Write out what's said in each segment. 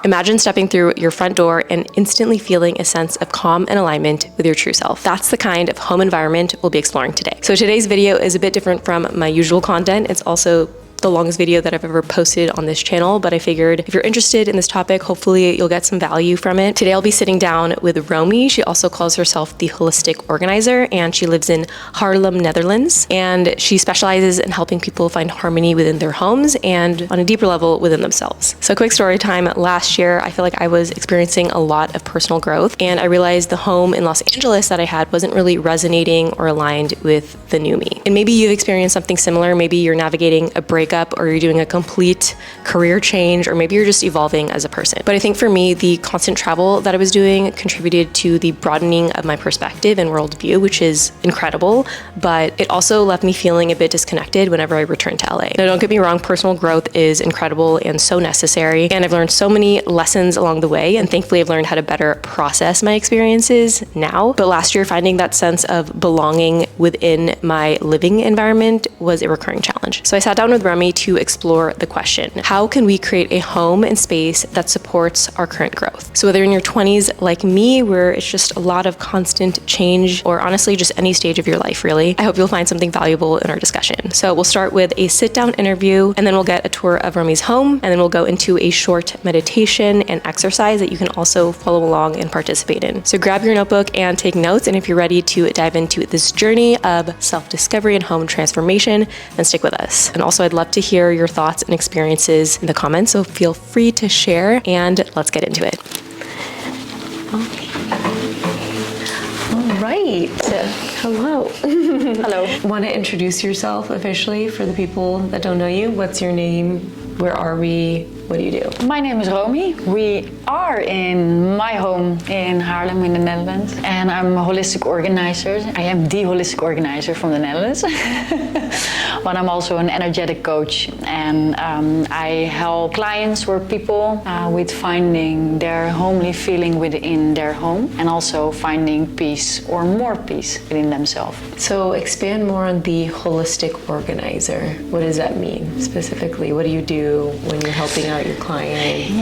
Imagine stepping through your front door and instantly feeling a sense of calm and alignment with your true self. That's the kind of home environment we'll be exploring today. So today's video is a bit different from my usual content. It's also the longest video that I've ever posted on this channel, but I figured if you're interested in this topic, hopefully you'll get some value from it. Today I'll be sitting down with Romy. She also calls herself the Holistic Organizer, and she lives in Haarlem, Netherlands, and she specializes in helping people find harmony within their homes and on a deeper level within themselves. So quick story time. Last year, I feel like I was experiencing a lot of personal growth, and I realized the home in Los Angeles that I had wasn't really resonating or aligned with the new me. And maybe you've experienced something similar. Maybe you're navigating a breakup, or you're doing a complete career change, or maybe you're just evolving as a person. But I think for me, the constant travel that I was doing contributed to the broadening of my perspective and worldview, which is incredible, but it also left me feeling a bit disconnected whenever I returned to LA. Now, don't get me wrong, personal growth is incredible and so necessary, and I've learned so many lessons along the way, and thankfully I've learned how to better process my experiences now. But last year, finding that sense of belonging within my living environment was a recurring challenge. So I sat down with Romy to explore the question, how can we create a home and space that supports our current growth? So whether in your 20s like me, where it's just a lot of constant change, or honestly just any stage of your life really, I hope you'll find something valuable in our discussion. So we'll start with a sit-down interview, and then we'll get a tour of Romy's home, and then we'll go into a short meditation and exercise that you can also follow along and participate in. So grab your notebook and take notes, and if you're ready to dive into this journey of self-discovery and home transformation, then stick with us. And also I'd love to hear your thoughts and experiences in the comments, so feel free to share, and let's get into it. Okay. All right. Hello. Hello. Want to introduce yourself officially for the people that don't know you? What's your name? Where are we? What do you do? My name is Romy. We are in my home in Haarlem in the Netherlands, and I'm a holistic organizer. I am the holistic organizer from the Netherlands. But I'm also an energetic coach, and I help clients or people with finding their homely feeling within their home, and also finding peace or more peace within themselves. So expand more on the holistic organizer. What does that mean specifically? What do you do when you're helping out your client?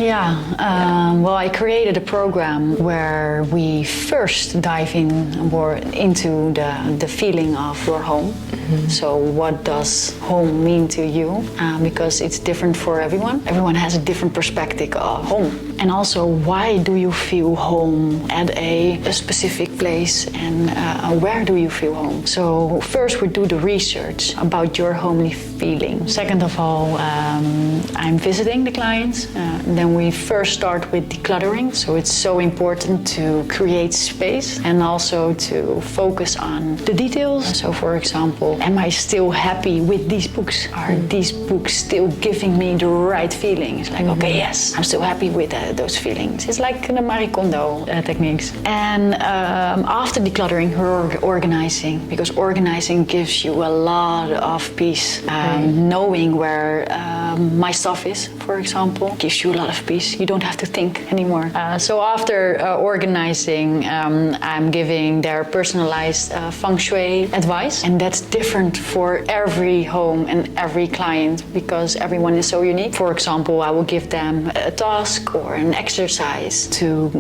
Well, I created a program where we first dive in more into the feeling of your home. Mm-hmm. So what does home mean to you? Because it's different for everyone. Everyone has a different perspective of home. And also, why do you feel home at a specific place, and where do you feel home? So first we do the research about your homely feeling. Second of all, I'm visiting the clients. Then we first start with decluttering. So it's so important to create space and also to focus on the details. So for example, am I still happy with these books? Are these books still giving me the right feeling? It's like, okay, yes, I'm still happy with those feelings. It's like the Marie Kondo techniques. And after decluttering, we're organizing, because organizing gives you a lot of peace. Knowing where my stuff is, for example, gives you a lot of peace. You don't have to think anymore. So after organizing, I'm giving their personalized feng shui advice, and that's different for every home and every client, because everyone is so unique. For example, I will give them a task or an exercise to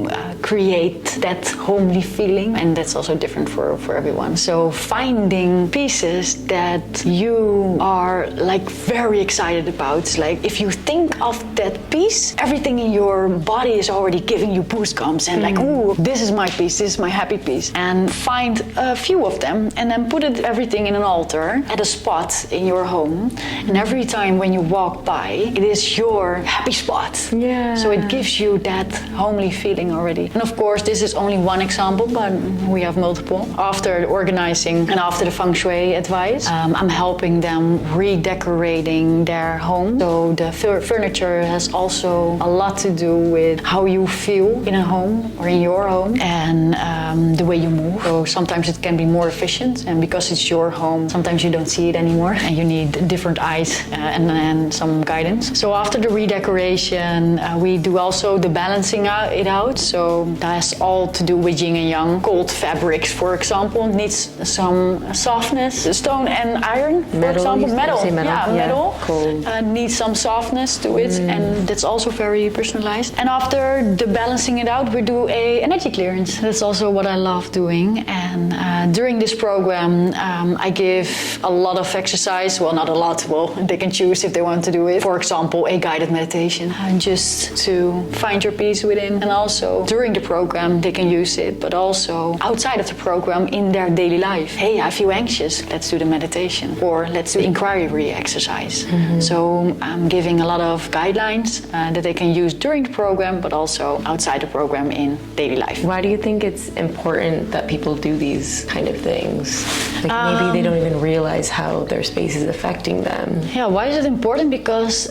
create that homely feeling, and that's also different for everyone. So finding pieces that you are like very excited about, like if you think of that piece, everything in your body is already giving you goosebumps and like, ooh, this is my piece, this is my happy piece. And find a few of them and then put everything in an altar at a spot in your home. And every time when you walk by, it is your happy spot. Yeah. So it gives you that homely feeling already. And of course, this is only one example, but we have multiple. After organizing and after the feng shui advice, I'm helping them redecorating their home. So the furniture has also a lot to do with how you feel in a home or in your home, and the way you move. So sometimes it can be more efficient, and because it's your home, sometimes you don't see it anymore and you need different eyes and some guidance. So after the redecoration, we do also the balancing it out. So that has all to do with yin and yang. Cold fabrics, for example, needs some softness. Stone and iron, for example, metal metal. Yeah, metal. Cool. Needs some softness to it, and that's also very personalized. And after the balancing it out, we do a energy clearance. That's also what I love doing. And during this program, I give a lot of exercise. Well, not a lot. Well, they can choose if they want to do it. For example, a guided meditation, just to find your peace within. And also during the program, they can use it, but also outside of the program in their daily life. Hey, I feel anxious. Let's do the meditation, or let's do inquiry exercise. So I'm giving a lot of guidelines that they can use during the program, but also outside the program in daily life. Why do you think it's important that people do these kind of things? Like maybe they don't even realize how their space is affecting them. Yeah, why is it important? Because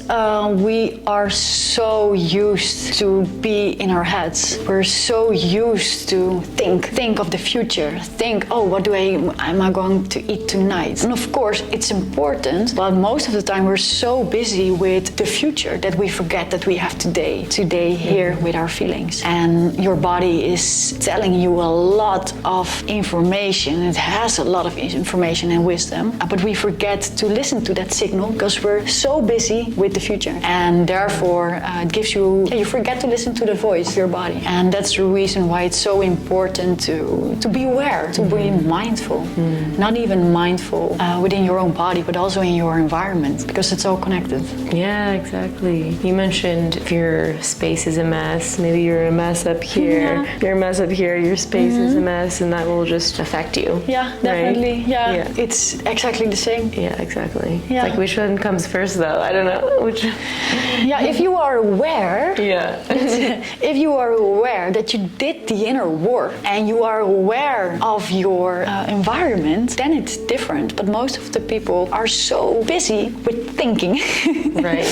we are so used to be in our heads. We're so used to think of the future. Think, oh, what am I going to eat tonight? And of course, it's important, but most of the time we're so busy with the future that we forget that we have today here with our feelings. And your body is telling you a lot of information. It has a lot of information and wisdom, but we forget to listen to that signal because we're so busy with the future. And therefore, it gives you forget to listen to the voice of your body. And that's the reason why it's so important to be aware, to be mindful. Not even mindful within your own body, but also in your environment, because it's all connected. Yeah, exactly. You mentioned if your space is a mess, maybe you're a mess up here, you're a mess up here, your space is a mess, and that will just affect you. Yeah, definitely. Right? Yeah, it's exactly the same. Yeah, exactly. Yeah. Like which one comes first though? I don't know. Which. Yeah, if you are aware. Yeah. If you are aware that you did the inner work and you are aware of your environment, then it's different. But most of the people are so busy with thinking, right?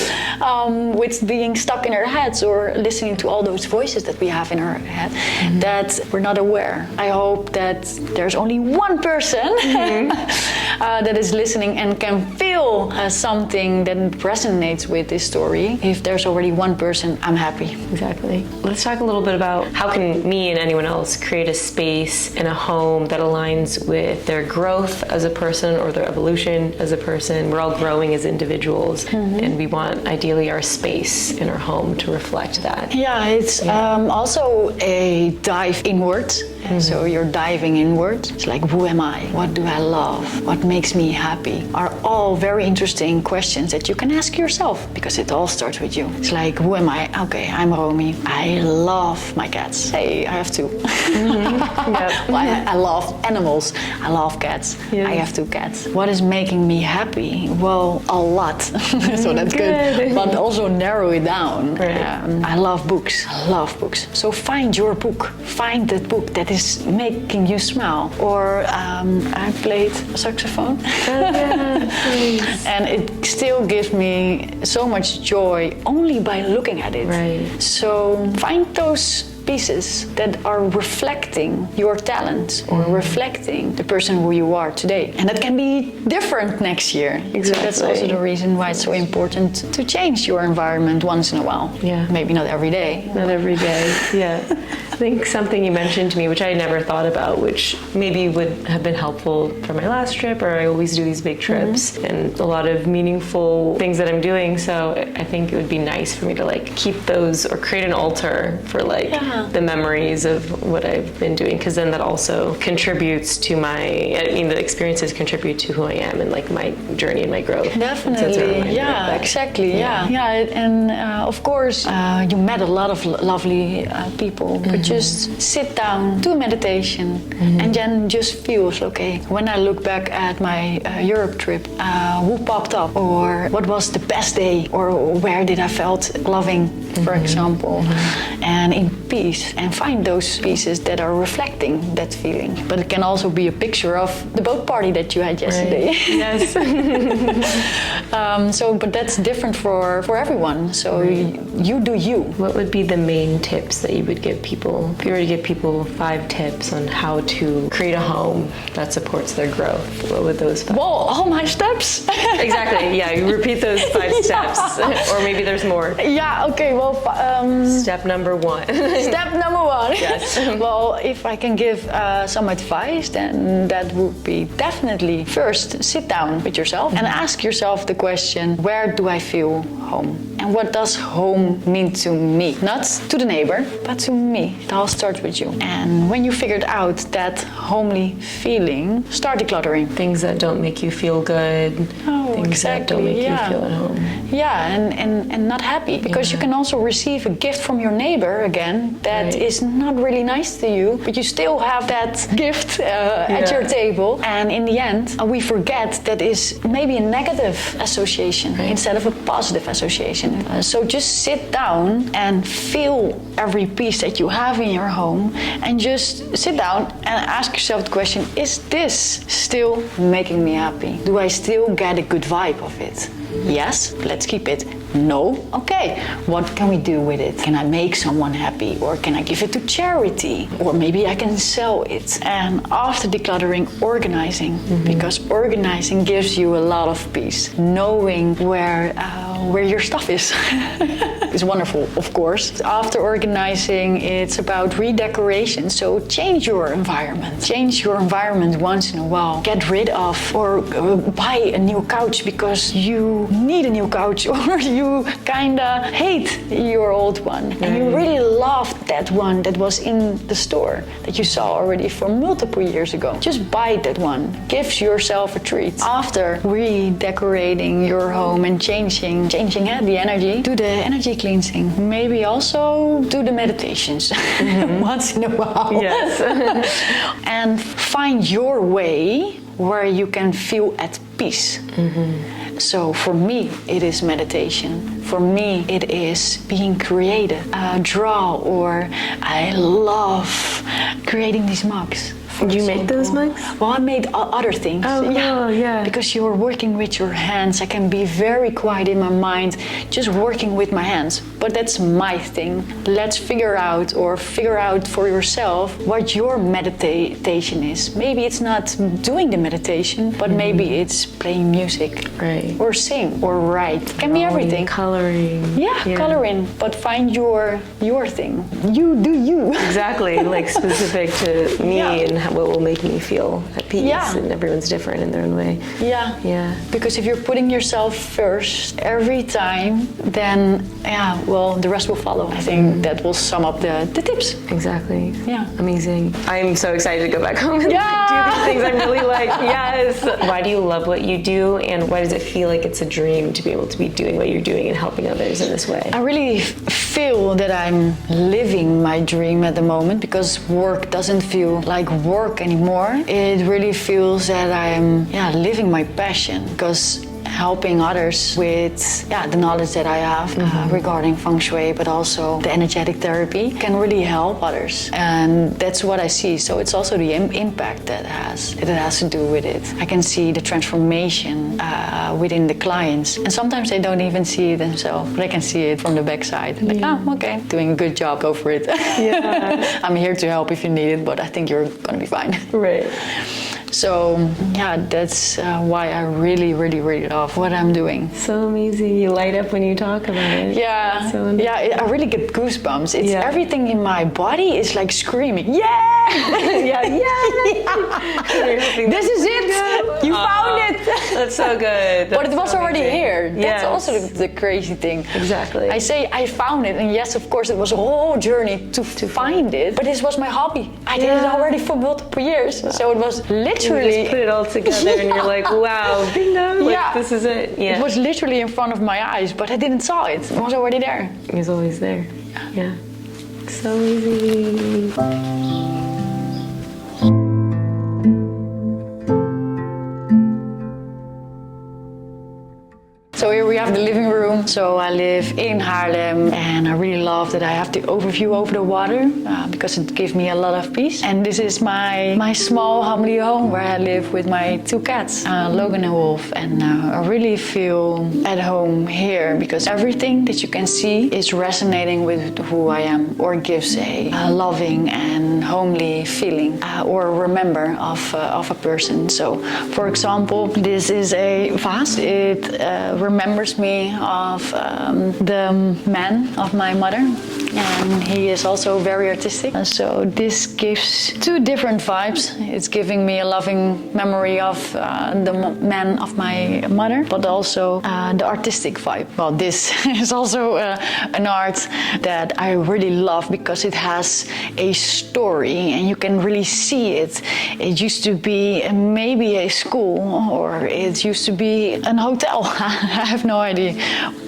With being stuck in our heads or listening to all those voices that we have in our head, that we're not aware. I hope that there's only one person that is listening and can feel something that resonates with this story. If there's already one person, I'm happy. Exactly. Let's talk a little bit about how can me and anyone else create a space in a home that aligns with their growth as a person or their evolution as a person. We're all growing as individuals, and we want ideally our space in our home to reflect that. Yeah, it's also a dive inward. So you're diving inward. It's like, who am I? What do I love? What makes me happy? Are all very interesting questions that you can ask yourself, because it all starts with you. It's like, who am I? Okay, I'm Romy. I love my cats. Hey, I have two. I love animals. I love cats. Yeah. I have two cats. What is making me happy? Well, a lot. So that's good. But also narrow it down. Right. I love books. I love books. So find your book. Find that book that is making you smile. Or I played saxophone. And it still gives me so much joy only by looking at it. Right. So find those pieces that are reflecting your talents or reflecting the person who you are today. And that can be different next year. Exactly. So that's also the reason why it's so important to change your environment once in a while. Yeah. Maybe not every day. Not every day, yeah. I think something you mentioned to me, which I never thought about, which maybe would have been helpful for my last trip, or I always do these big trips and a lot of meaningful things that I'm doing. So I think it would be nice for me to like keep those or create an altar for like the memories of what I've been doing, because then that also contributes to the experiences contribute to who I am and like my journey and my growth. Definitely, yeah, exactly, yeah. And of course, you met a lot of lovely people, but just sit down, do a meditation, and then just feel, okay, when I look back at my Europe trip, who popped up, or what was the best day, or where did I felt loving, for example, and in peace, and find those pieces that are reflecting that feeling. But it can also be a picture of the boat party that you had yesterday. Right. Yes. But that's different for everyone. So you do you. What would be the main tips that you would give people? If you were to give people 5 tips on how to create a home that supports their growth, what would those 5? Whoa, all my steps? Exactly, yeah, you repeat those 5 steps. Or maybe there's more. Yeah, okay, well... Step number 1. Step number one. Yes. Well, if I can give some advice, then that would be definitely first sit down with yourself and ask yourself the question, where do I feel home? And what does home mean to me? Not to the neighbor, but to me. It all starts with you. And when you figured out that homely feeling, start decluttering. Things that don't make you feel good. Oh, things exactly. that don't make you feel at home. Yeah, and not happy. Because you can also receive a gift from your neighbor again that is not really nice to you, but you still have that gift at your table. And in the end, we forget that is maybe a negative association instead of a positive association. So just sit down and feel every piece that you have in your home and just sit down and ask yourself the question, is this still making me happy? Do I still get a good vibe of it? Yes, let's keep it. No? Okay. What can we do with it? Can I make someone happy? Or can I give it to charity? Or maybe I can sell it. And after decluttering, organizing. Because organizing gives you a lot of peace. Knowing where your stuff is. It's wonderful, of course. After organizing, it's about redecoration. So change your environment. Change your environment once in a while. Get rid of or buy a new couch because you need a new couch or you kinda hate your old one and you really loved that one that was in the store that you saw already for multiple years ago. Just buy that one. Give yourself a treat. After redecorating your home and changing the energy, do the energy cleansing. Maybe also do the meditations once in a while. Yes. And find your way where you can feel at peace. So for me, it is meditation. For me, it is being creative. Draw, or I love creating these mugs. Did you make those mugs? Well, I made other things. Oh, yeah. Because you're working with your hands. I can be very quiet in my mind, just working with my hands. But that's my thing. Let's figure out for yourself what your meditation is. Maybe it's not doing the meditation, but maybe it's playing music. Right. Or sing, or write. Can be everything. Coloring. Yeah, coloring. But find your thing. You do you. Exactly, like specific to me and what will make me feel at peace. And everyone's different in their own way. Yeah. Because if you're putting yourself first every time, then well, the rest will follow. I think that will sum up the tips. Exactly. Yeah. Amazing. I'm so excited to go back home and do these things I'm really like, yes. Why do you love what you do, and why does it feel like it's a dream to be able to be doing what you're doing and helping others in this way? I really feel that I'm living my dream at the moment because work doesn't feel like work anymore. It really feels that I'm living my passion, because helping others with the knowledge that I have regarding feng shui, but also the energetic therapy can really help others, and that's what I see. So it's also the impact that it has to do with it. I can see the transformation within the clients, and sometimes they don't even see it themselves, but I can see it from the backside. Like, okay, doing a good job, go for it. I'm here to help if you need it, but I think you're gonna be fine. Right. So that's why I really, really, really love what I'm doing. So amazing. You light up when you talk about it. Yeah. So I really get goosebumps. It's everything in my body is like screaming. Yeah! This is it! You found it! That's so good. But it was already here. That's Yes. also the crazy thing. Exactly. I say I found it, and yes, of course, it was a whole journey to find it. But this was my hobby. I did it already for multiple years. So it was literally... You just put it all together and you're like, wow, bingo, like, this is it. Yeah. It was literally in front of my eyes, but I didn't saw it. It was already there. It was always there. Yeah. So easy. So here we have the living room. So I live in Haarlem, and I really love that I have the overview over the water because it gives me a lot of peace. And this is my small homely home where I live with my two cats, Logan and Wolf. And I really feel at home here because everything that you can see is resonating with who I am, or gives a loving and homely feeling or remember of a person. So, for example, this is a vase. It remembers me of the man of my mother. and he is also very artistic. And so this gives two different vibes. It's giving me a loving memory of the man of my mother, but also the artistic vibe. Well, this is also an art that I really love because it has a story and you can really see it. It used to be maybe a school, or it used to be an hotel. I have no idea,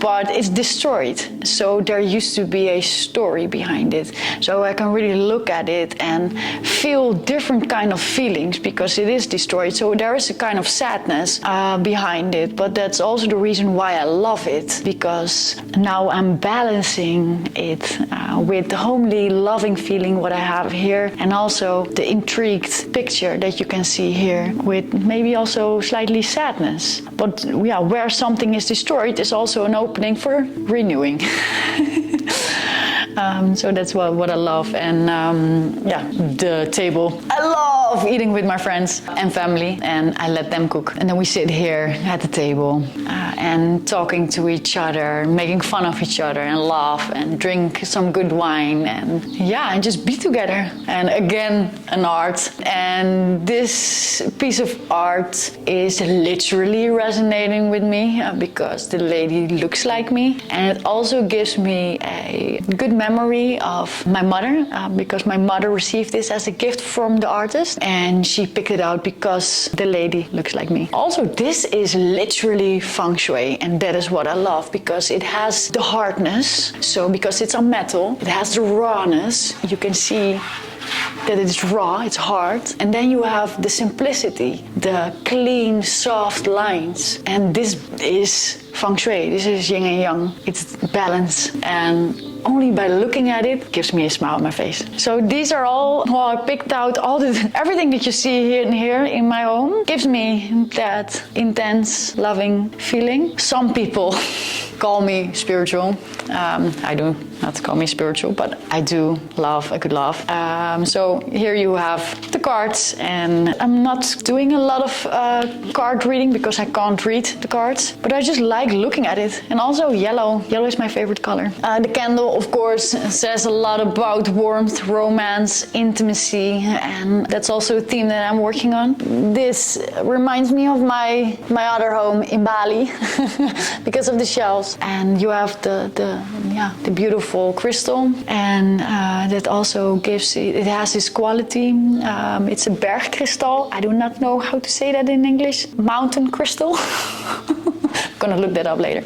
but it's destroyed. So there used to be a story behind it. So I can really look at it and feel different kind of feelings because it is destroyed. So there is a kind of sadness behind it, but that's also the reason why I love it, because now I'm balancing it with the homely, loving feeling what I have here, and also the intrigued picture that you can see here with maybe also slightly sadness. But yeah, where something is destroyed is also an opening for renewing. So that's what I love. And yeah, the table. I love eating with my friends and family, and I let them cook. And then we sit here at the table and talking to each other, making fun of each other, and laugh and drink some good wine, and yeah, and just be together. And again, an art. And this piece of art is literally resonating with me because the lady looks like me, and it also gives me a good memory of my mother because my mother received this as a gift from the artist, and she picked it out because the lady looks like me. Also, this is literally feng shui, and that is what I love because it has the hardness. So because it's on metal, it has the rawness. You can see that it's raw, it's hard. And then you have the simplicity, the clean, soft lines. And this is feng shui, this is yin and yang. It's balance, and only by looking at it gives me a smile on my face. So these are all, well, I picked out everything that you see here in my home gives me that intense, loving feeling. Some people call me spiritual. I do not call me spiritual, but I do love a good laugh. So here you have the cards, and I'm not doing a lot of card reading because I can't read the cards, but I just like looking at it. And also yellow. Yellow is my favorite color. The candle, of course, says a lot about warmth, romance, intimacy, and that's also a theme that I'm working on. This reminds me of my other home in Bali because of the shells. And you have the beautiful crystal, and that also gives it has this quality. It's a bergkristal. I do not know how to say that in English. Mountain crystal. I'm gonna look that up later.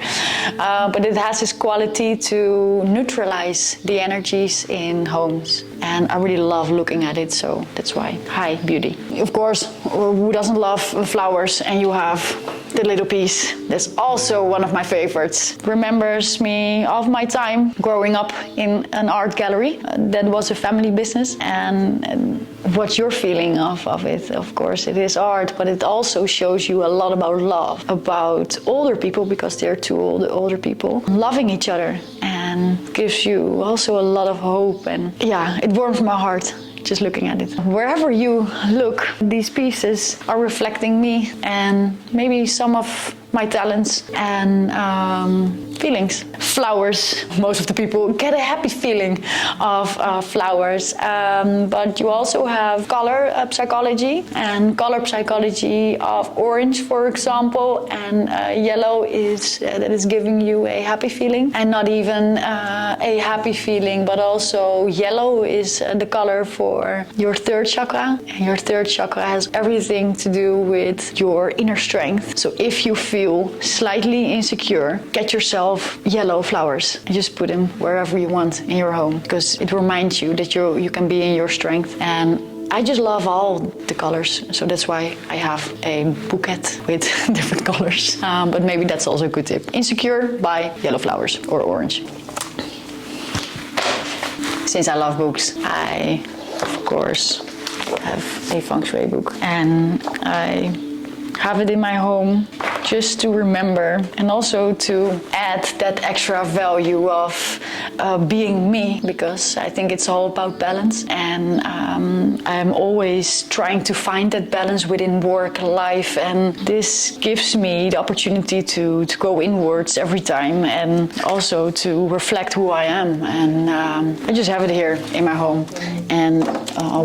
But it has this quality to neutralize the energies in homes. And I really love looking at it, so that's why. Hi, beauty. Of course, who doesn't love flowers? And you have the little piece. That's also one of my favorites. Remembers me of my time growing up in an art gallery. That was a family business. And what you're feeling of it, of course, it is art, but it also shows you a lot about love, about older people, because they're two older people, loving each other, and gives you also a lot of hope. And yeah, it warms my heart just looking at it. Wherever you look, these pieces are reflecting me and maybe some of my talents and feelings. Flowers, most of the people get a happy feeling of flowers, but you also have color psychology, and color psychology of orange, for example, and yellow is that is giving you a happy feeling, and not even a happy feeling, but also yellow is the color for your third chakra, and your third chakra has everything to do with your inner strength. So if you feel slightly insecure, get yourself yellow flowers and just put them wherever you want in your home, because it reminds you that you can be in your strength. And I just love all the colors, so that's why I have a bouquet with different colors. But maybe that's also a good tip. Insecure, buy yellow flowers or orange. Since I love books, I, of course, have a feng shui book, and I have it in my home just to remember and also to add that extra value of being me, because I think it's all about balance, and I'm always trying to find that balance within work, life, and this gives me the opportunity to go inwards every time and also to reflect who I am. And I just have it here in my home, and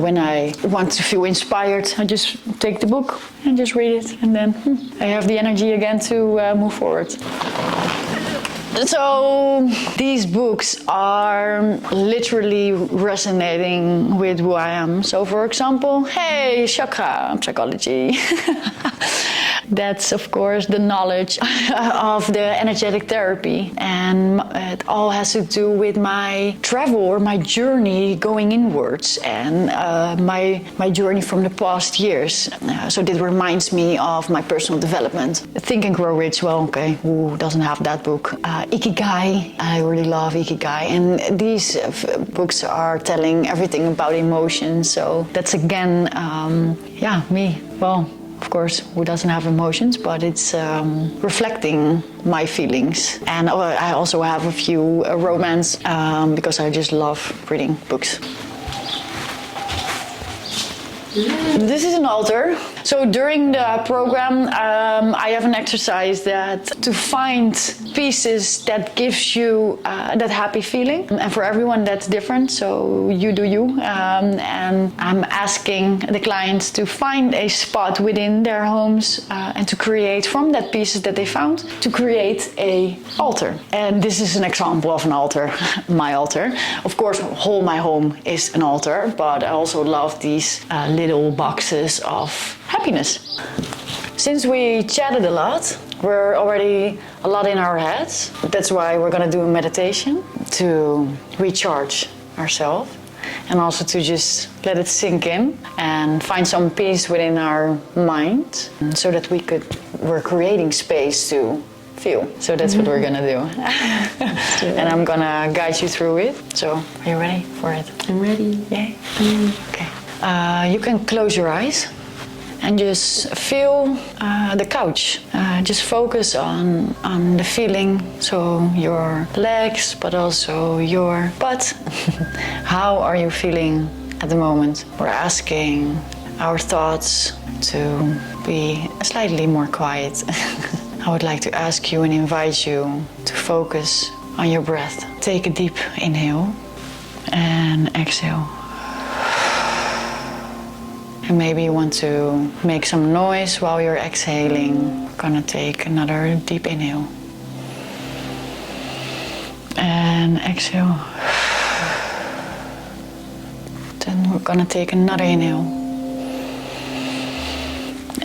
when I want to feel inspired, I just take the book and just read it, and then I have the energy again to move forward. So these books are literally resonating with who I am. So for example, hey, chakra psychology. That's of course the knowledge of the energetic therapy, and it all has to do with my travel or my journey going inwards, and my journey from the past years. So this reminds me of my personal development. Think and Grow Rich, well, okay, who doesn't have that book? Ikigai, I really love Ikigai, and these books are telling everything about emotions. So that's again, me. Well, of course, who doesn't have emotions, but it's reflecting my feelings. And I also have a few romance because I just love reading books. This is an altar. So during the program, I have an exercise that to find pieces that gives you that happy feeling. And for everyone that's different, so you do you. And I'm asking the clients to find a spot within their homes and to create from that pieces that they found, to create a altar. And this is an example of an altar, my altar. Of course, whole my home is an altar, but I also love these little boxes of happiness. Since we chatted a lot, we're already a lot in our heads. That's why we're gonna do a meditation to recharge ourselves and also to just let it sink in and find some peace within our mind so that we're creating space to feel. So that's what we're gonna do. And I'm gonna guide you through it. So are you ready for it? I'm ready. Yay? Okay. You can close your eyes and just feel the couch. Just focus on the feeling, so your legs, but also your butt. How are you feeling at the moment? We're asking our thoughts to be slightly more quiet. I would like to ask you and invite you to focus on your breath. Take a deep inhale and exhale. And maybe you want to make some noise while you're exhaling. We're gonna take another deep inhale. And exhale. Then we're gonna take another inhale.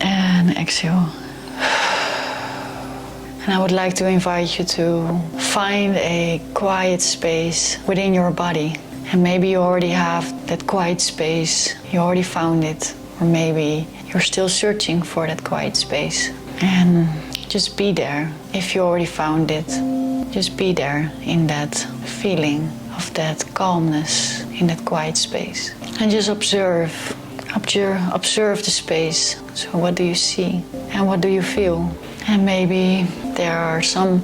And exhale. And I would like to invite you to find a quiet space within your body. And maybe you already have that quiet space, you already found it, or maybe you're still searching for that quiet space. And just be there. If you already found it, just be there in that feeling of that calmness, in that quiet space. And just observe the space. So what do you see and what do you feel? And maybe there are some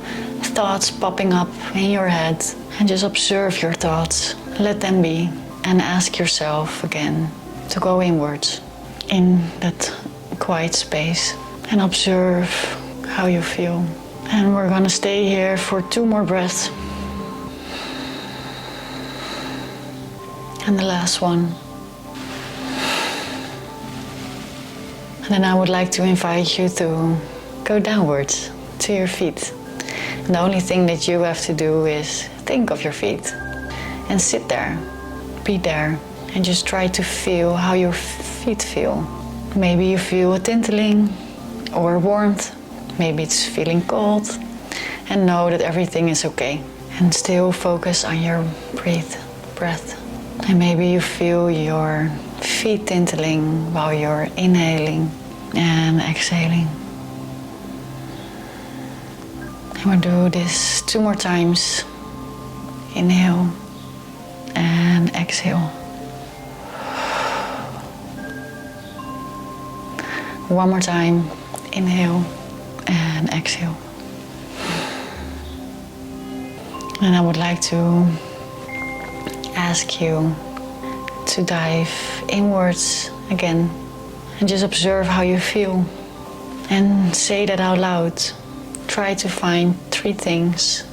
thoughts popping up in your head, and just observe your thoughts. Let them be, and ask yourself again to go inwards in that quiet space and observe how you feel. And we're gonna stay here for 2 more breaths. And the last one. And then I would like to invite you to go downwards to your feet. And the only thing that you have to do is think of your feet. And sit there, be there, and just try to feel how your feet feel. Maybe you feel a tingling or warmth, maybe it's feeling cold, and know that everything is okay. And still focus on your breath. And maybe you feel your feet tingling while you're inhaling and exhaling. And we'll do this 2 more times. Inhale. And exhale. 1 more time. Inhale And exhale. And I would like to ask you to dive inwards again and just observe how you feel and say that out loud. Try to find 3 things: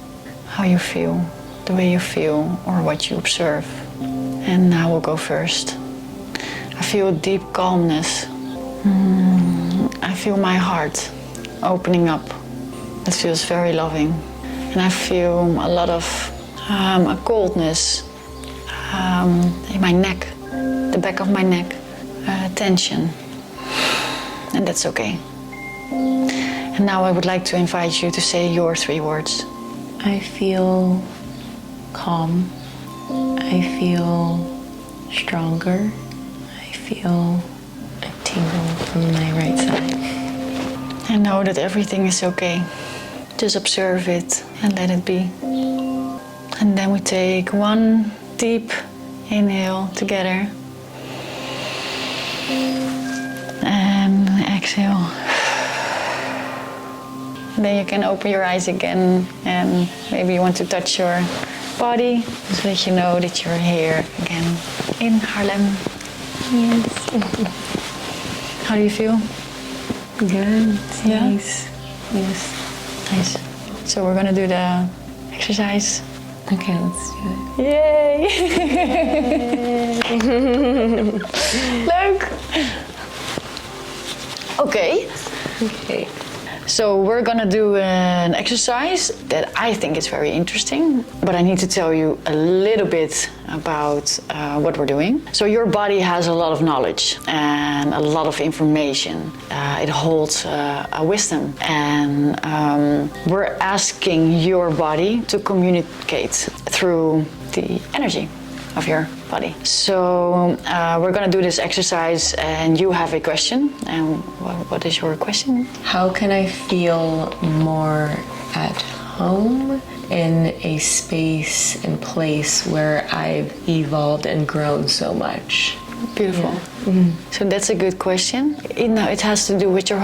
how you feel, the way you feel, or what you observe. And I will go first. I feel deep calmness. I feel my heart opening up. It feels very loving. And I feel a lot of a coldness in my neck, the back of my neck, tension. And that's okay. And now I would like to invite you to say your 3 words. I feel calm. I feel stronger. I feel a tingle from my right side. And know that everything is okay. Just observe it and let it be. And then we take 1 deep inhale together. And exhale. Then you can open your eyes again and maybe you want to touch your body so that you know that you're here again in Haarlem. Yes. How do you feel? Good. Yeah? Nice. Yes. Nice. So we're gonna do the exercise. Okay, let's do it. Yay! Leuk! Okay. Okay. So we're gonna do an exercise that I think is very interesting, but I need to tell you a little bit about what we're doing. So your body has a lot of knowledge and a lot of information. It holds a wisdom, and we're asking your body to communicate through the energy of your body. So we're gonna do this exercise and you have a question. And what is your question? How can I feel more at home in a space and place where I've evolved and grown so much? Beautiful. So that's a good question. It has to do with your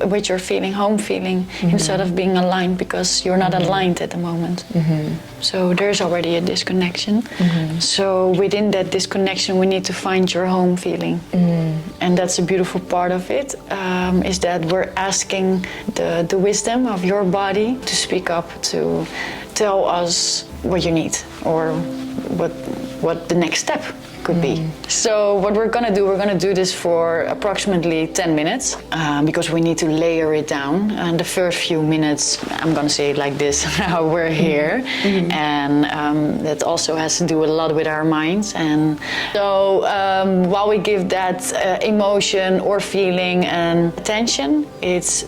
with your feeling, home feeling, instead of being aligned, because you're not aligned at the moment. So there's already a disconnection. So within that disconnection, we need to find your home feeling, and that's a beautiful part of it. Is that we're asking the wisdom of your body to speak up, to tell us what you need or what the next step could be. So what we're gonna do this for approximately 10 minutes because we need to layer it down. And the first few minutes, I'm gonna say it like this, we're here. And that also has to do a lot with our minds. And so while we give that emotion or feeling and attention, it's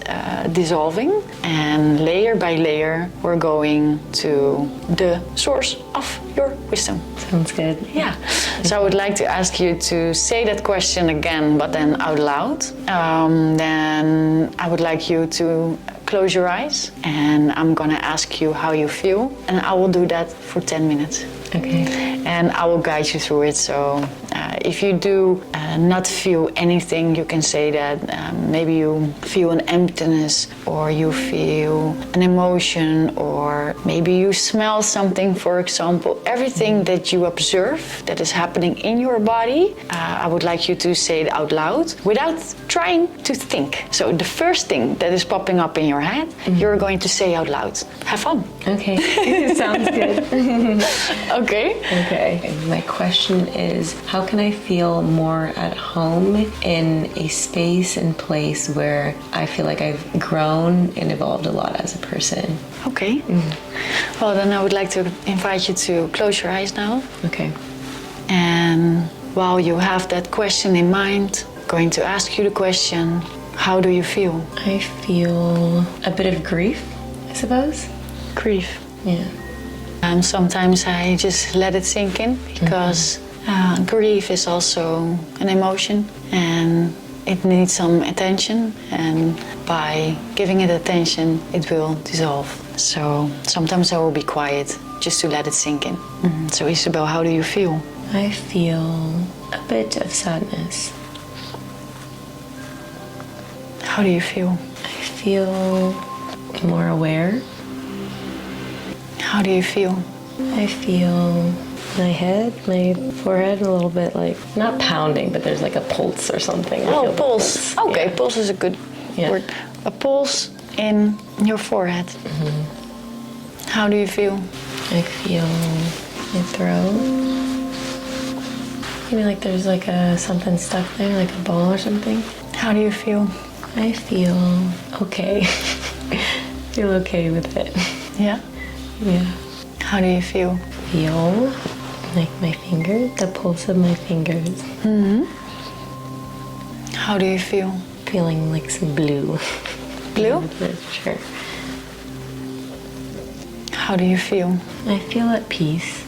dissolving. And layer by layer, we're going to the source of your wisdom. Sounds good. Yeah. So I would like to ask you to say that question again, but then out loud. Then I would like you to close your eyes, and I'm gonna ask you how you feel, and I will do that for 10 minutes. Okay. And I will guide you through it. So if you do not feel anything, you can say that maybe you feel an emptiness, or you feel an emotion, or maybe you smell something, for example. Everything that you observe that is happening in your body, I would like you to say it out loud without trying to think. So the first thing that is popping up in your head, you're going to say out loud. Have fun. Okay. Sounds good. Okay. Okay. My question is, how can I feel more at home in a space and place where I feel like I've grown and evolved a lot as a person? Okay. Well, then I would like to invite you to close your eyes now. Okay. And while you have that question in mind, I'm going to ask you the question, how do you feel? I feel a bit of grief, I suppose. Grief. Yeah. Sometimes I just let it sink in, because grief is also an emotion and it needs some attention, and by giving it attention it will dissolve. So sometimes I will be quiet just to let it sink in. So Isabel, how do you feel? I feel a bit of sadness. How do you feel? I feel more aware. How do you feel? I feel my head, my forehead a little bit like, not pounding, but there's like a pulse or something. I feel the pulse. Okay, Yeah. pulse is a good word. A pulse in your forehead. How do you feel? I feel my throat. Maybe like there's like something stuck there, like a ball or something. How do you feel? I feel okay. Feel okay with it. Yeah? Yeah. How do you feel? Feel like my finger, the pulse of my fingers. How do you feel? Feeling like some blue. Blue? Sure. How do you feel? I feel at peace.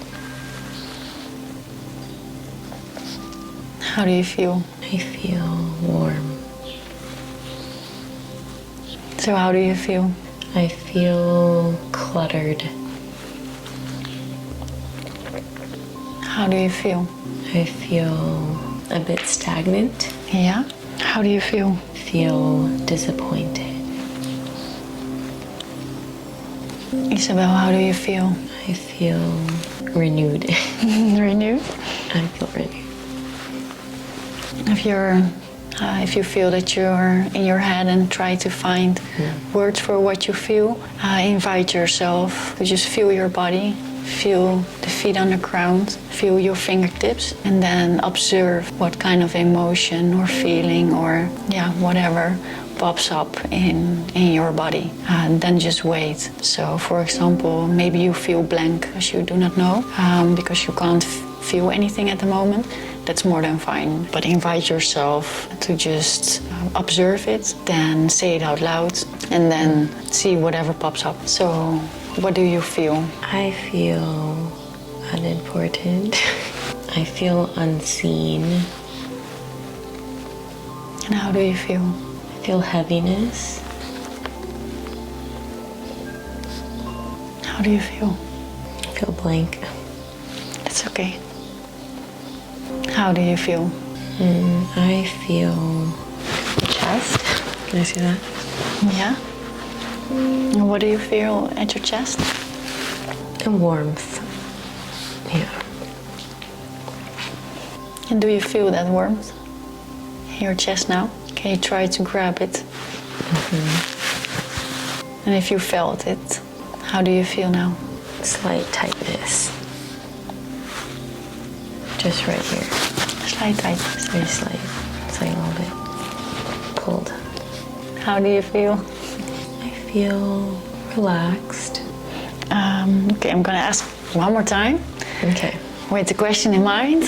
How do you feel? I feel warm. So how do you feel? I feel cluttered. How do you feel? I feel a bit stagnant. Yeah? How do you feel? Feel disappointed. Isabel, how do you feel? I feel renewed. Renewed? I feel renewed. If you feel that you're in your head and try to find words for what you feel, invite yourself to just feel your body, feel the feet on the ground, feel your fingertips, and then observe what kind of emotion or feeling or whatever pops up in your body. Then just wait. So for example, maybe you feel blank because you do not know, because you can't feel anything at the moment. That's more than fine. But invite yourself to just observe it, then say it out loud, and then see whatever pops up. So what do you feel? I feel unimportant. I feel unseen. And how do you feel? I feel heaviness. How do you feel? I feel blank. It's okay. How do you feel? I feel chest. Can I see that? Yeah? And what do you feel at your chest? And warmth. Yeah. And do you feel that warmth in your chest now? Can you try to grab it? And if you felt it, how do you feel now? Slight tightness. Just right here. Slight tightness. Very slight. It's like a little bit pulled. How do you feel? I feel relaxed. Okay, I'm gonna ask one more time. Okay. With the question in mind.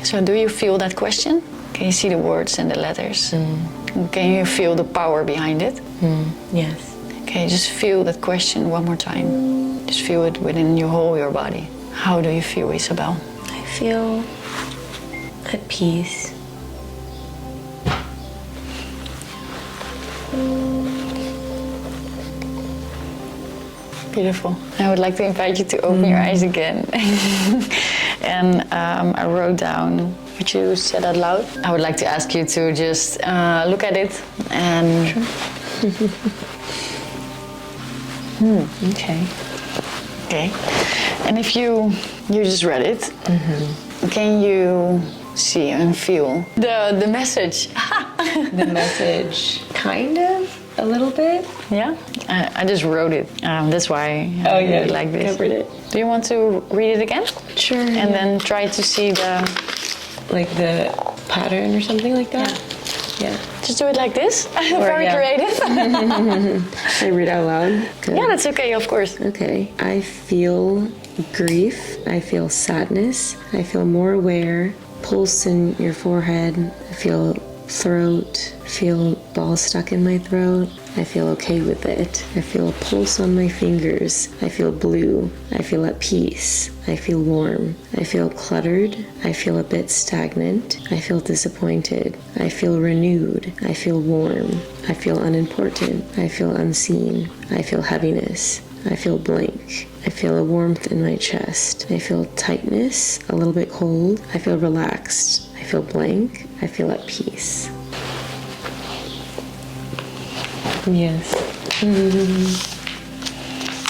So do you feel that question? Can you see the words and the letters? Can you feel the power behind it? Yes. Okay, just feel that question one more time. Just feel it within your body. How do you feel, Isabel? I feel at peace. Beautiful. I would like to invite you to open your eyes again. And I wrote down what you said out loud. I would like to ask you to just look at it and... Okay. Okay. And if you just read it, can you see and feel the message? The message, kind of, a little bit. Yeah? I just wrote it. That's why I really like this. Covered it. Do you want to read it again? Sure. And then try to see like the pattern or something like that. Yeah. Just do it like this. Very creative. I read out loud. Good. Yeah, that's okay, of course. Okay. I feel grief. I feel sadness. I feel more aware. Pulse in your forehead. I feel throat. Feel balls stuck in my throat. I feel okay with it. I feel a pulse on my fingers. I feel blue. I feel at peace. I feel warm. I feel cluttered. I feel a bit stagnant. I feel disappointed. I feel renewed. I feel warm. I feel unimportant. I feel unseen. I feel heaviness. I feel blank. I feel a warmth in my chest. I feel tightness, a little bit cold. I feel relaxed. I feel blank. I feel at peace. Yes.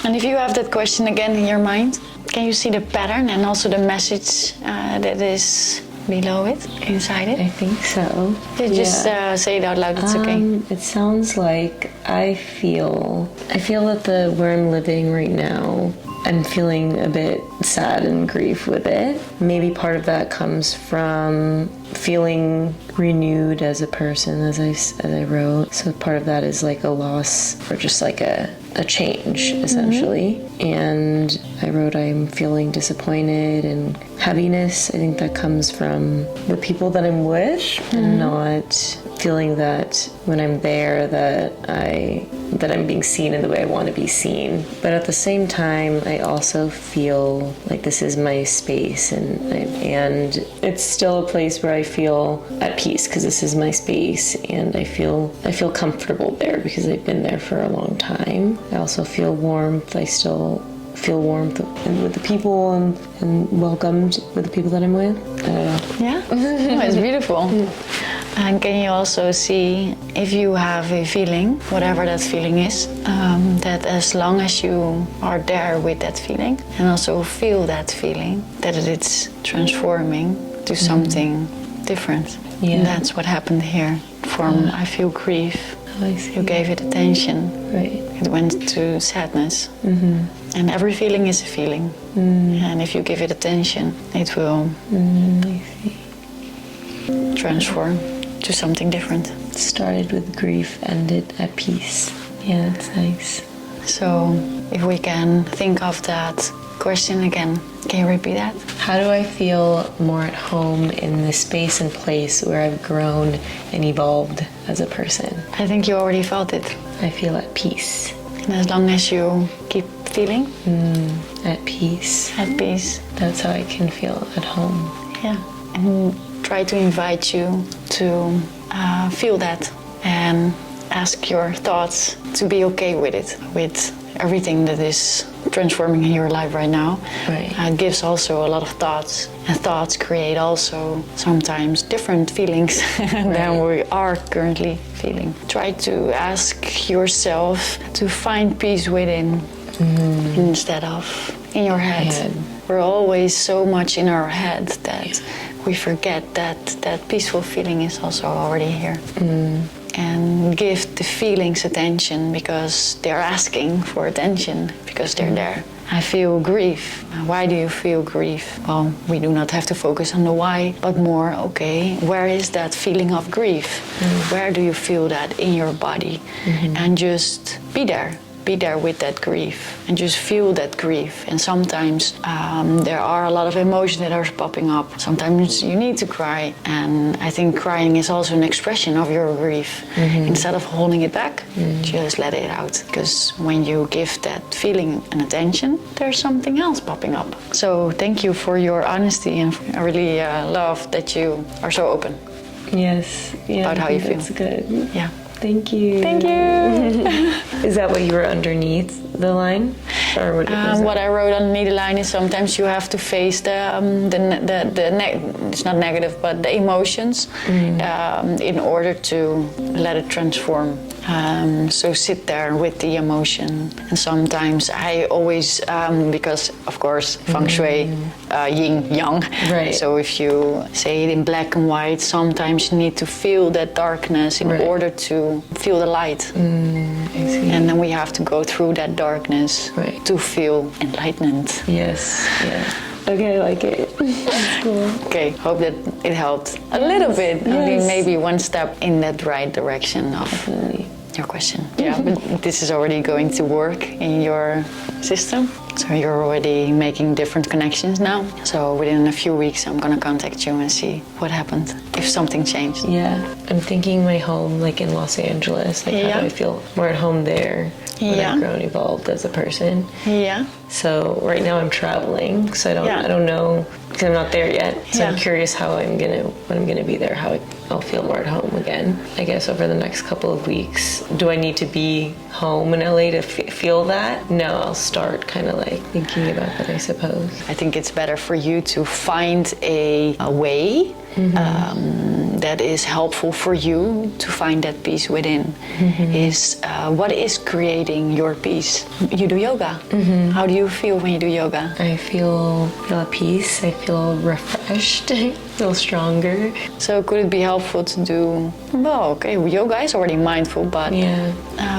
And if you have that question again in your mind, can you see the pattern and also the message that is below it, inside it? I think so. Just say it out loud, it's okay. It sounds like I feel that where I'm living right now, I'm feeling a bit sad and grief with it. Maybe part of that comes from feeling renewed as a person, as I wrote. So part of that is like a loss or just like a change, essentially. And I wrote, I'm feeling disappointed and heaviness. I think that comes from the people that I'm with, and not feeling that when I'm there that I'm being seen in the way I want to be seen. But at the same time, I also feel like this is my space, and it's still a place where I feel at peace because this is my space, and I feel comfortable there because I've been there for a long time. I also feel warmth. I still feel warmth with the people and welcomed with the people that I'm with. I don't know. Yeah, oh, it's beautiful. And can you also see if you have a feeling, whatever that feeling is, that as long as you are there with that feeling and also feel that feeling, that it's transforming to something different. Yeah. And that's what happened here. I feel grief. I see. You gave it attention. Right. It went to sadness. And every feeling is a feeling. And if you give it attention, it will I see. transform to something different. Started with grief, ended at peace. Yeah, that's nice. So if we can think of that question again, can you repeat that? How do I feel more at home in the space and place where I've grown and evolved as a person? I think you already felt it. I feel at peace. And as long as you keep feeling At peace. at peace, That's how I can feel at home. yeah. And try to invite you to feel that and ask your thoughts to be okay with it, with everything that is transforming in your life right now. Right. It gives also a lot of thoughts, and thoughts create also sometimes different feelings than we are currently feeling. Try to ask yourself to find peace within instead of in your head. We're always so much in our head that we forget that that peaceful feeling is also already here. And give the feelings attention because they're asking for attention because they're there. I feel grief. Why do you feel grief? Well, we do not have to focus on the why, but more, okay, where is that feeling of grief? Where do you feel that in your body? And just be there. Be there with that grief and just feel that grief. And sometimes there are a lot of emotions that are popping up. Sometimes you need to cry, and I think crying is also an expression of your grief. Instead of holding it back, just let it out, because when you give that feeling an attention, there's something else popping up. So thank you for your honesty, and I really love that you are so open. Yes. Yeah, About how you feel. That's good. Yeah. Thank you. Thank you. Is that what you were underneath the line? Or What I wrote underneath the line is sometimes you have to face it's not negative, but the emotions in order to let it transform. So sit there with the emotion. And sometimes I always, because of course feng shui, yin, yang. Right. So if you say it in black and white, sometimes you need to feel that darkness in order to feel the light. I see. And then we have to go through that darkness to feel enlightenment. Yes. Yeah. Okay, I like it. That's cool. Okay, hope that it helped a little bit. I mean, maybe one step in that right direction of your question. Yeah, but this is already going to work in your system. So you're already making different connections now. So within a few weeks, I'm gonna contact you and see what happened, if something changed. Yeah, I'm thinking my home, like in Los Angeles, like how do I feel more at home there when I've grown, evolved as a person. Yeah. So right now I'm traveling, so I don't know, because I'm not there yet. So I'm curious how when I'm gonna be there, how I'll feel more at home again. I guess over the next couple of weeks. Do I need to be home in LA to feel that? No, I'll start kind of like thinking about that, I suppose. I think it's better for you to find a way that is helpful for you to find that peace within. Is what is creating your peace? You do yoga. How do you feel when you do yoga? I feel at peace. I feel refreshed. I feel stronger. So could it be helpful to do, yoga is already mindful, but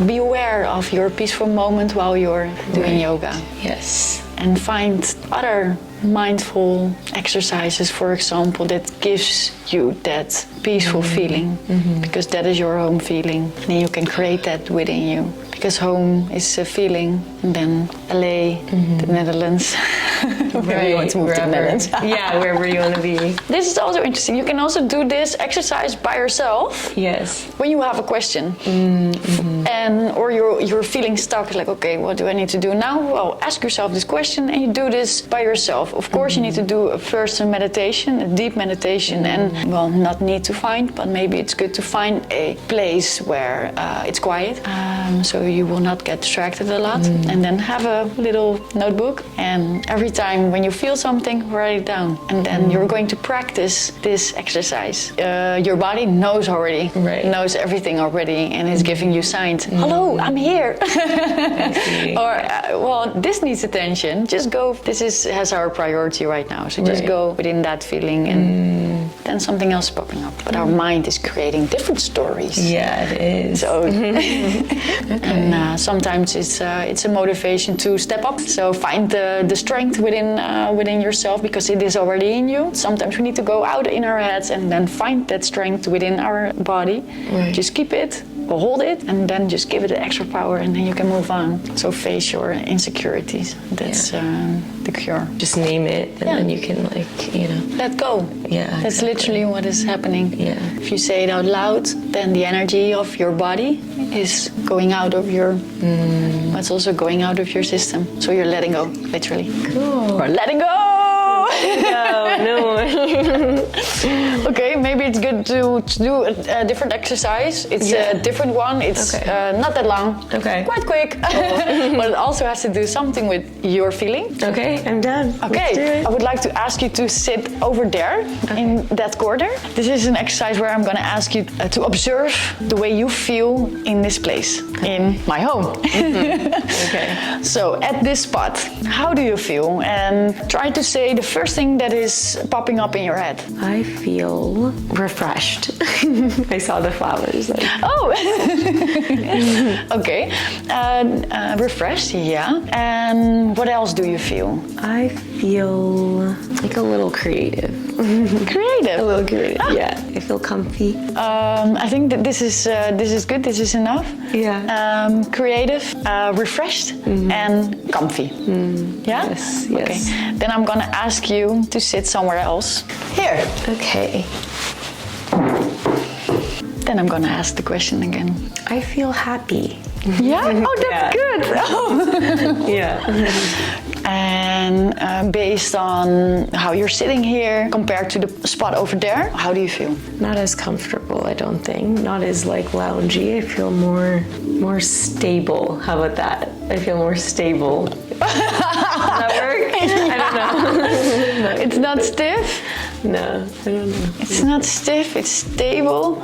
be aware of your peaceful moment while you're doing yoga. Yes. And find other mindful exercises, for example, that gives you that peaceful feeling, because that is your home feeling. And then you can create that within you, because home is a feeling. And then LA, the Netherlands, wherever you want to move to the Netherlands. Wherever you want to be. This is also interesting. You can also do this exercise by yourself. Yes. When you have a question, and or you're feeling stuck, it's like, okay, what do I need to do now? Well, ask yourself this question, and you do this by yourself. Of course, you need to do first a meditation, a deep meditation, and not need to find, but maybe it's good to find a place where it's quiet, so you will not get distracted a lot. And then have a little notebook, and every time when you feel something, write it down. And then you're going to practice this exercise. Your body knows already, knows everything already, and is giving you signs. Hello, I'm here. Or, this needs attention. Just go. This has our priority right now. So just go within that feeling, and then something else is popping up. But our mind is creating different stories. Yeah, it is. So, and sometimes it's a motivation to step up. So find the strength within yourself, because it is already in you. Sometimes we need to go out in our heads and then find that strength within our body. Just keep it, hold it, and then just give it extra power, and then you can move on. So face your insecurities. That's the cure. Just name it, and then you can let go. Yeah, that's literally what is happening. Yeah. If you say it out loud, then the energy of your body is going out of your, but it's also going out of your system. So you're letting go, literally. Cool. Or letting go. No. Okay, maybe it's good to do a different exercise. It's a different one. It's not that long. Okay. Quite quick. But it also has to do something with your feeling. Okay, I'm done. Okay, I would like to ask you to sit over there in that corner. This is an exercise where I'm going to ask you to observe the way you feel in this place, in my home. Okay. So at this spot, how do you feel? And try to say the first thing that is popping up in your head. I feel refreshed. I saw the flowers. Okay. Refreshed, yeah. And what else do you feel? I feel like a little creative. Creative? A little creative, yeah. I feel comfy. I think that this is good. This is enough. Yeah. Creative, refreshed, and comfy. Yeah? Yes. Okay. Then I'm gonna ask you to sit somewhere else. Here. Okay. Then I'm gonna ask the question again. I feel happy. Yeah? Oh, that's good. Oh. Yeah. And based on how you're sitting here compared to the spot over there, how do you feel? Not as comfortable, I don't think. Not as loungy. I feel more stable. How about that? I feel more stable. Does that work? I don't know. It's not stiff? No, I don't know. It's not stiff, it's stable.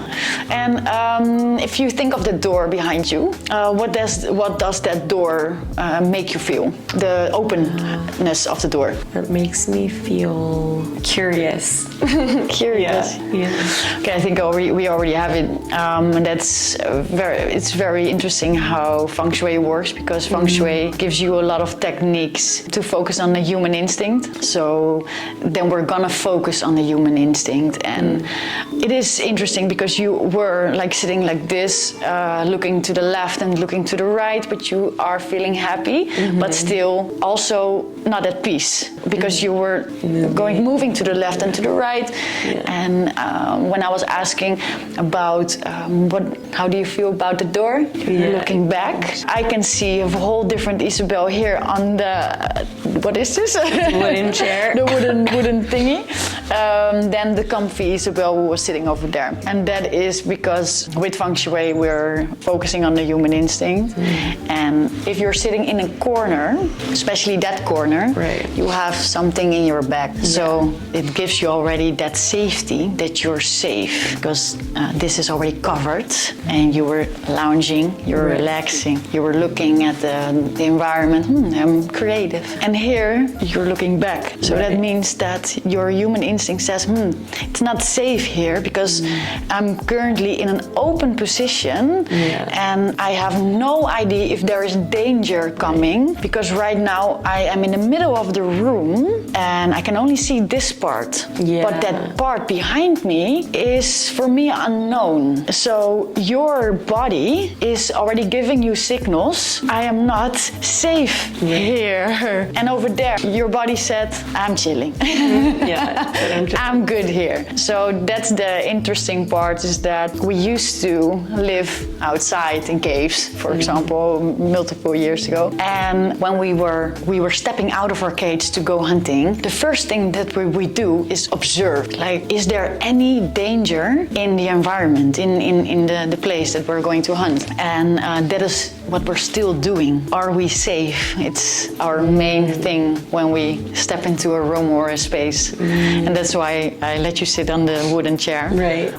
And if you think of the door behind you, what does that door make you feel? The openness of the door. It makes me feel curious. Curious. Yeah. Okay, I think we already have it. And it's very interesting how feng shui works, because feng shui gives you a lot of techniques to focus on the human instinct. So then we're gonna focus on the human instinct. And it is interesting because you were like sitting like this, looking to the left and looking to the right, but you are feeling happy, but still also not at peace because you were moving to the left and to the right. And when I was asking about how do you feel about the door, looking back, I can see a whole different Isabel here on the, what is this? Wooden chair. The wooden thingy. Then the comfy Isabel who was sitting over there. And that is because with Feng Shui we're focusing on the human instinct. And if you're sitting in a corner, especially that corner, you have something in your back. So it gives you already that safety, that you're safe, because this is already covered and you were lounging, you're relaxing, you were looking at the environment. I'm creative. And here you're looking back. So that means that your human instinct says, it's not safe here because I'm currently in an open position and I have no idea if there is danger coming, because right now I am in the middle of the room and I can only see this part. But that part behind me is for me unknown. So your body is already giving you signals. I am not safe here. And over there, your body said, I'm chilling. I'm good here. So that's the interesting part, is that we used to live outside in caves, for example, multiple years ago. And when we were stepping out of our cage to go hunting, the first thing that we do is observe. Like, is there any danger in the environment, in the place that we're going to hunt? And that is what we're still doing. Are we safe? It's our main thing when we step into a room or a space. And that's why I let you sit on the wooden chair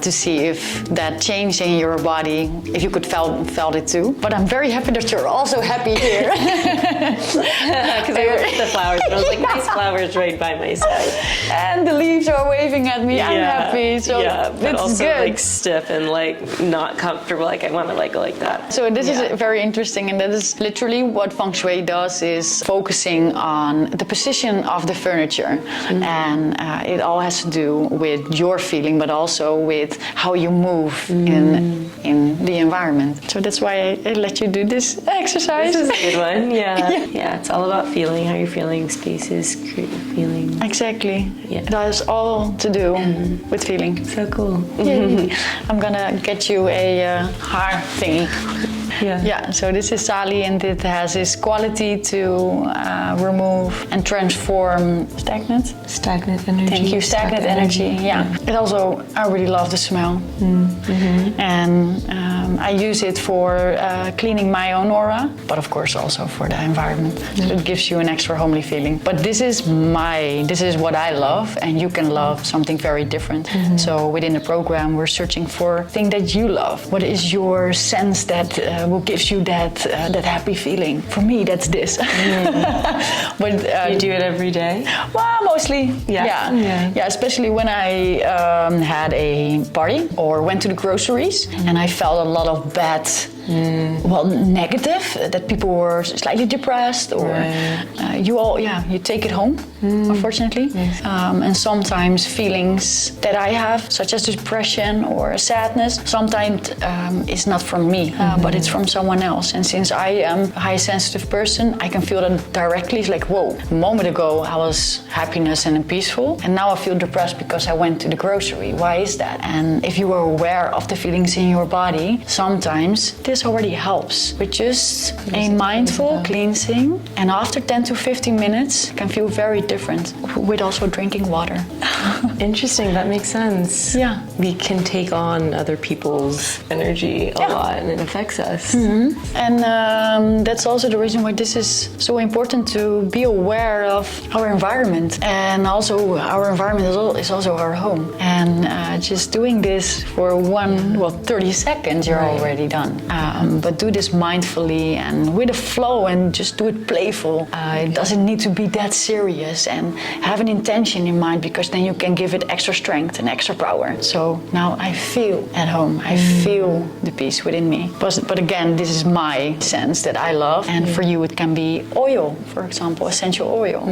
to see if that change in your body, if you could felt it too. But I'm very happy that you're also happy here. Because I looked at the flowers and I was like, nice flowers right by my side. And the leaves are waving at me. I'm happy. So but it's also good. like stiff and like not comfortable. Like I want to like go like that. So this is very interesting, and that is literally what Feng Shui does, is focusing on the position of the furniture. And it all has to do with your feeling, but also with how you move in the environment. So that's why I let you do this exercise. This is a good one. Yeah, it's all about feeling, how you're feeling, spaces, feeling. Exactly. It has all to do with feeling. So cool. I'm gonna get you a hair thingy. So this is Sali, and it has this quality to remove and transform stagnant energy. Thank you, stagnant energy. It also, I really love the smell. And I use it for cleaning my own aura, but of course also for the environment. So it gives you an extra homely feeling. But this is what I love, and you can love something very different. So within the program, we're searching for a thing that you love. What is your sense that will gives you that happy feeling? For me, that's this. But you do it every day? Well, mostly. Especially when I had a party or went to the groceries and I felt a lot of bad, negative, that people were slightly depressed, or you take it home, unfortunately. And sometimes feelings that I have, such as depression or sadness, sometimes it's not from me, but it's from someone else. And since I am a high sensitive person, I can feel that directly. It's like, whoa, a moment ago I was happiness and peaceful, and now I feel depressed because I went to the grocery. Why is that? And if you are aware of the feelings in your body, sometimes this already helps with just a mindful cleansing. And after 10 to 15 minutes, can feel very different with also drinking water. Interesting, that makes sense. Yeah. We can take on other people's energy a lot, and it affects us. And that's also the reason why this is so important, to be aware of our environment. And also our environment is also our home. And just doing this for 30 seconds, you're already done. But do this mindfully and with a flow, and just do it playful. It doesn't need to be that serious, and have an intention in mind, because then you can give it extra strength and extra power. So now I feel at home. I feel the peace within me. But again, this is my sense that I love. And for you, it can be oil, for example, essential oil,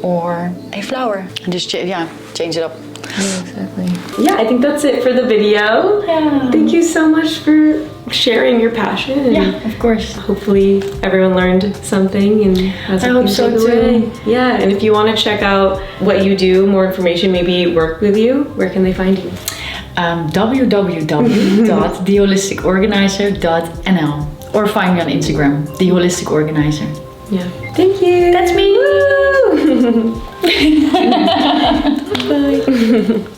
or a flower. Just change it up. Yeah, exactly. Yeah, I think that's it for the video. Yeah. Thank you so much for sharing your passion. And Yeah, of course. hopefully everyone learned something and has I something hope so to take away. too. Yeah, and if you want to check out what you do, more information, maybe work with you, where can they find you? www.theholisticorganizer.nl or find me on Instagram, The Holistic Organizer. Yeah. Thank you. That's me. Woo! Bye.